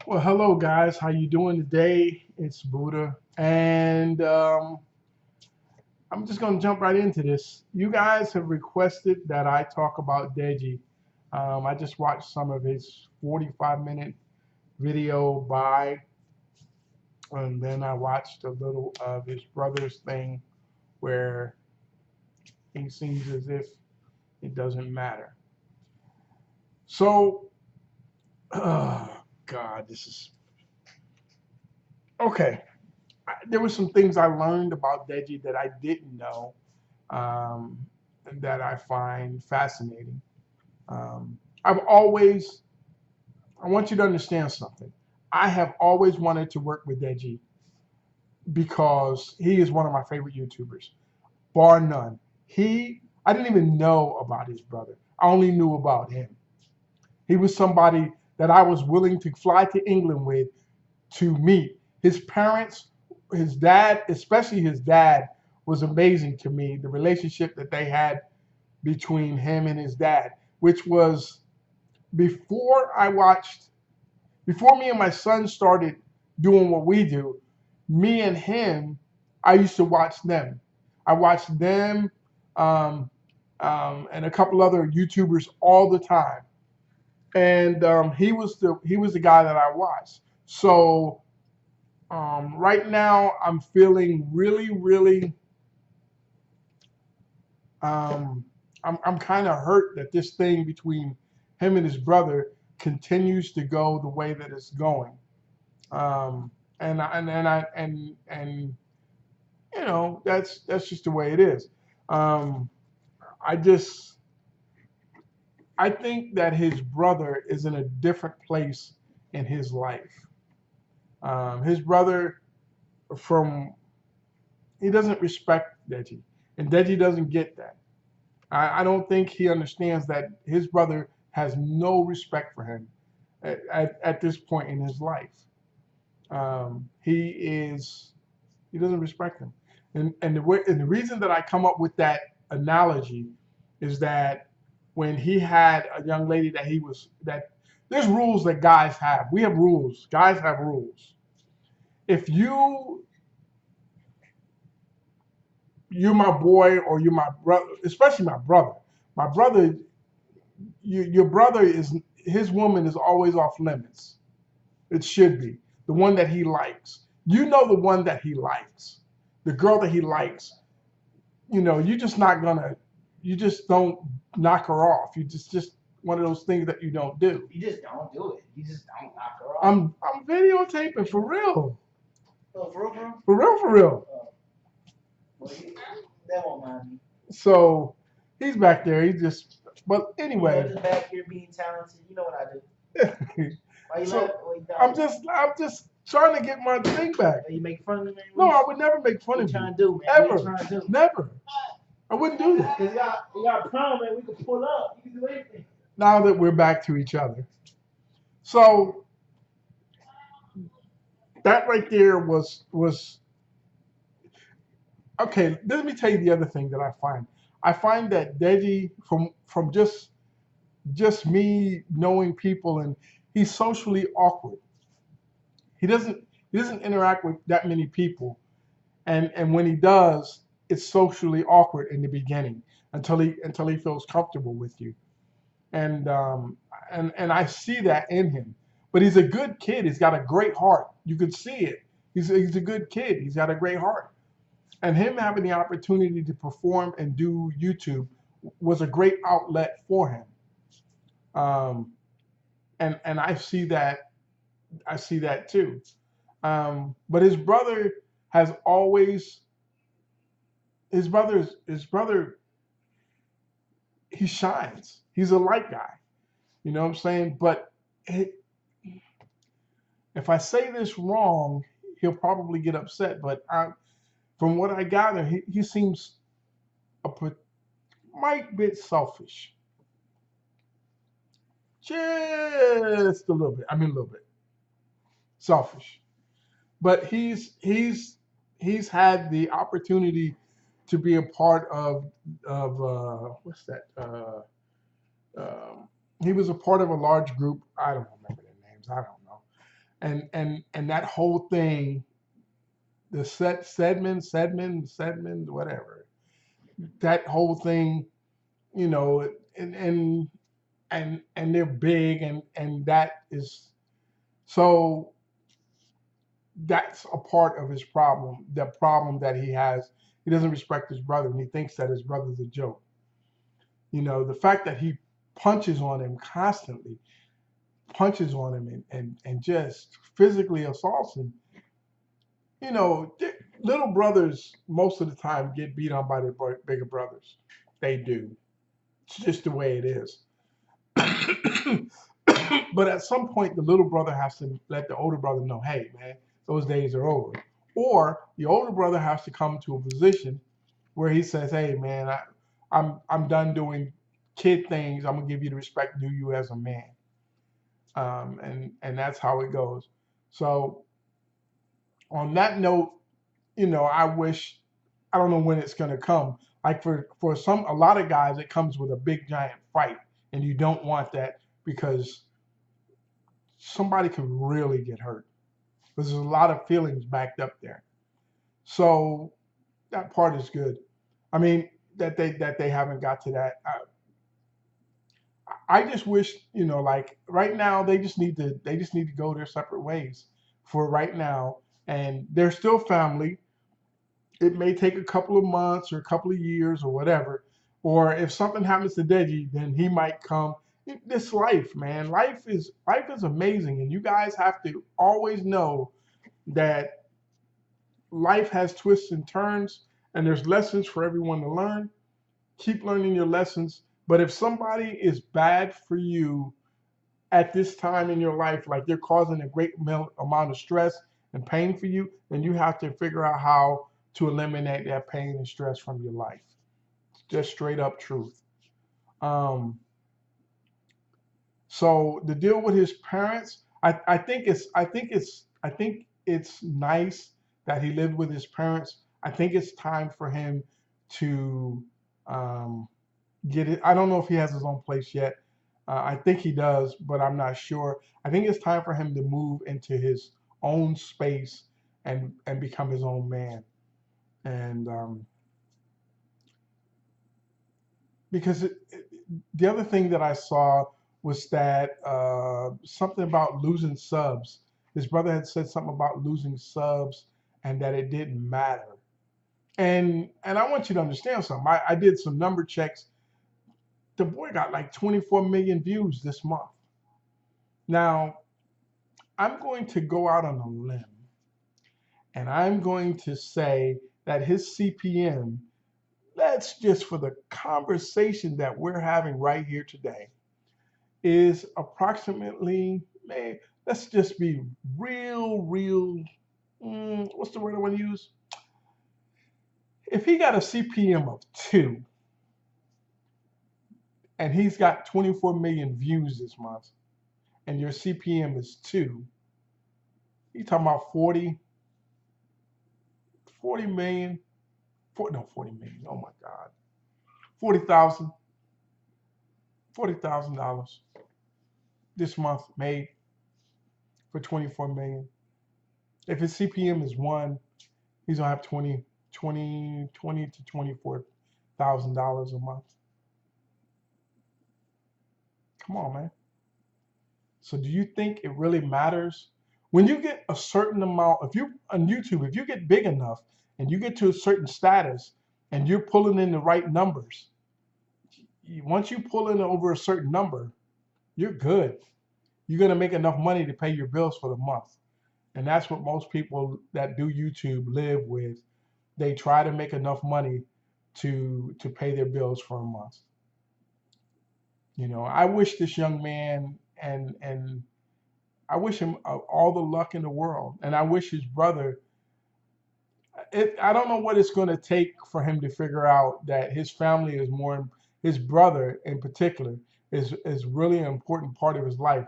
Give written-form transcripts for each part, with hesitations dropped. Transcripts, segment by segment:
Well, hello guys. How you doing today? It's Buddha, and I'm just gonna jump right into this. You guys have requested that I talk about Deji. I just watched some of his 45-minute video and then I watched a little of his brother's thing where he seems as if it doesn't matter. So, God, this is okay. There were some things I learned about Deji that I didn't know, um, that I find fascinating. Um, I've always, I want you to understand something. I have always wanted to work with Deji because he is one of my favorite YouTubers, bar none. I didn't even know about his brother. I only knew about him. He was somebody that I was willing to fly to England with to meet. His parents, his dad, especially his dad, was amazing to me. The relationship that they had between him and his dad, which was before I watched, before me and my son started doing what we do, me and him, I used to watch them. I watched them um, and a couple other YouTubers all the time, and he was the guy that I watched. So right now, I'm feeling really. Um, I'm kind of hurt that this thing between him and his brother continues to go the way that it's going. Um, and that's just the way it is. Um, I just I think that his brother is in a different place in his life. His brother, from he doesn't respect Deji, and Deji doesn't get that. I don't think he understands that his brother has no respect for him at this point in his life. He doesn't respect him, and the reason that I come up with that analogy is that when he had a young lady that there's rules that guys have. We have rules. Guys have rules. If you're my boy or you're my brother, especially my brother. My brother, your brother is his woman is always off limits. It should be the one that he likes. You know the one that he likes, the girl that he likes. You're just not gonna. You just don't knock her off. You just one of those things that you don't do. You just don't do it. You just don't knock her off. I'm videotaping for real. Oh, for real, bro? For real, for real. Well, that won't mind me. So he's back there. He just. But anyway. Just back here being talented. You know what I do. Why you So laughing? I'm just trying to get my thing back. You make fun of me, man? No, I would never make fun What of you you. trying to do, man? Ever. What you trying to do? Never. I wouldn't do that. Cause you got a problem, man. We can pull up. You can do anything. Now that we're back to each other. So that right there was okay. Let me tell you the other thing that I find. I find that Deji, from just me knowing people, and he's socially awkward. He doesn't interact with that many people, and when he does, it's socially awkward in the beginning until he feels comfortable with you. And I see that in him. But he's a good kid. He's got a great heart. You can see it. He's a good kid. He's got a great heart. And him having the opportunity to perform and do YouTube was a great outlet for him. Um, and I see that too. But has always his brother he shines. He's a light guy. You know what I'm saying? But if I say this wrong, he'll probably get upset. But from what I gather, he seems might bit selfish, just a little bit. I mean, a little bit selfish. But he's had the opportunity to be a part of what's that? Um, he was a part of a large group. I don't remember their names. I don't know. and that whole thing, the Sedman, whatever, that whole thing, you know, and they're big, and that is so that's a part of his problem. The problem that he has, he doesn't respect his brother, and he thinks that his brother's a joke. You know, the fact that he punches on him constantly, punches on him, and just physically assaults him. You know, little brothers most of the time get beat on by their bigger brothers. They do. It's just the way it is. But at some point, the little brother has to let the older brother know, hey, man, those days are over. Or the older brother has to come to a position where he says, hey, man, I'm done doing kid things. I'm gonna give you the respect due you as a man. And that's how it goes. So on that note, you know, I don't know when it's gonna come. Like for a lot of guys, it comes with a big giant fight, and you don't want that because somebody could really get hurt. Because there's a lot of feelings backed up there. So that part is good. I mean, that they haven't got to that. I just wish, you know, like right now they just need to go their separate ways for right now, and they're still family. It may take a couple of months or a couple of years or whatever. Or if something happens to Deji, then he might come. This life, man, life is amazing, and you guys have to always know that life has twists and turns, and there's lessons for everyone to learn. Keep learning your lessons. But if somebody is bad for you at this time in your life, like they're causing a great amount of stress and pain for you, then you have to figure out how to eliminate that pain and stress from your life. It's just straight up truth. Um, so the deal with his parents, I think it's nice that he lived with his parents. I think it's time for him to um, get it. I don't know if he has his own place yet. I think he does, but I'm not sure. I think it's time for him to move into his own space and become his own man. And because the other thing that I saw was that something about losing subs. His brother had said something about losing subs and that it didn't matter. And I want you to understand something. I did some number checks. The boy got like 24 million views this month. Now, I'm going to go out on a limb and I'm going to say that his CPM, that's just for the conversation that we're having right here today, is approximately, let's just be real, what's the word I want to use? If he got a CPM of 2 and he's got 24 million views this month and your CPM is 2, you talking about 40 million, no, 40 million, oh my God, 40,000, $40,000 this month made for 24 million. If his CPM is 1, he's gonna have 20 to $24,000 a month. Come on, man. So do you think it really matters? When you get a certain amount, if you on YouTube, if you get big enough and you get to a certain status and you're pulling in the right numbers, once you pull in over a certain number, you're good. You're gonna make enough money to pay your bills for the month. And that's what most people that do YouTube live with. They try to make enough money to pay their bills for a month. You know, I wish this young man and I wish him all the luck in the world, and I wish his brother. I don't know what it's going to take for him to figure out that his family is more. His brother, in particular, is really an important part of his life.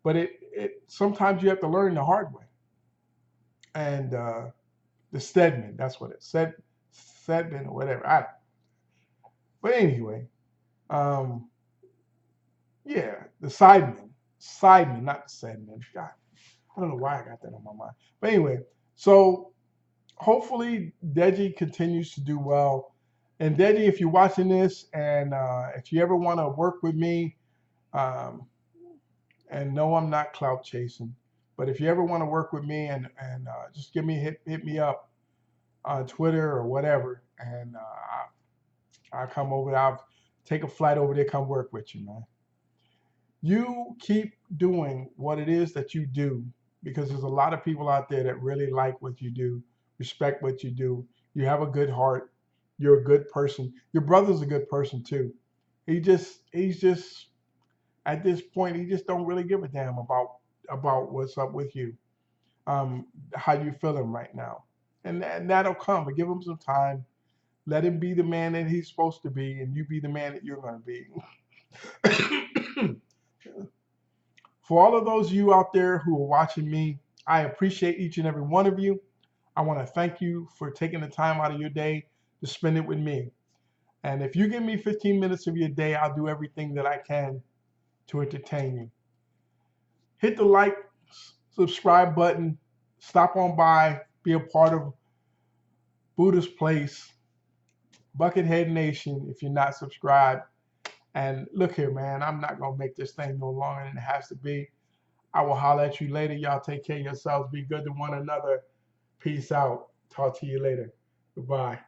But it sometimes you have to learn the hard way. And the Stedman, that's what it said, Stedman or whatever. But anyway, um, yeah, the Sidemen, not the Stedman. God. I don't know why I got that on my mind. But anyway, so hopefully Deji continues to do well. And Deji, if you're watching this, and if you ever want to work with me, um, and no, I'm not clout chasing, but if you ever want to work with me, and just give me hit me up on Twitter or whatever, and I'll come over. I'll take a flight over there, come work with you, man. You keep doing what it is that you do, because there's a lot of people out there that really like what you do, respect what you do. You have a good heart. You're a good person. Your brother's a good person too. He's just at this point, he just don't really give a damn about what's up with you, how you feeling right now, and that'll come. But give him some time. Let him be the man that he's supposed to be, and you be the man that you're going to be. For all of those of you out there who are watching me, I appreciate each and every one of you. I want to thank you for taking the time out of your day to spend it with me. And if you give me 15 minutes of your day, I'll do everything that I can to entertain you. Hit the like, subscribe button, stop on by, be a part of Buddha's Place, Buckethead Nation if you're not subscribed. And look here, man, I'm not going to make this thing no longer than it has to be. I will holler at you later. Y'all take care of yourselves. Be good to one another. Peace out. Talk to you later. Goodbye.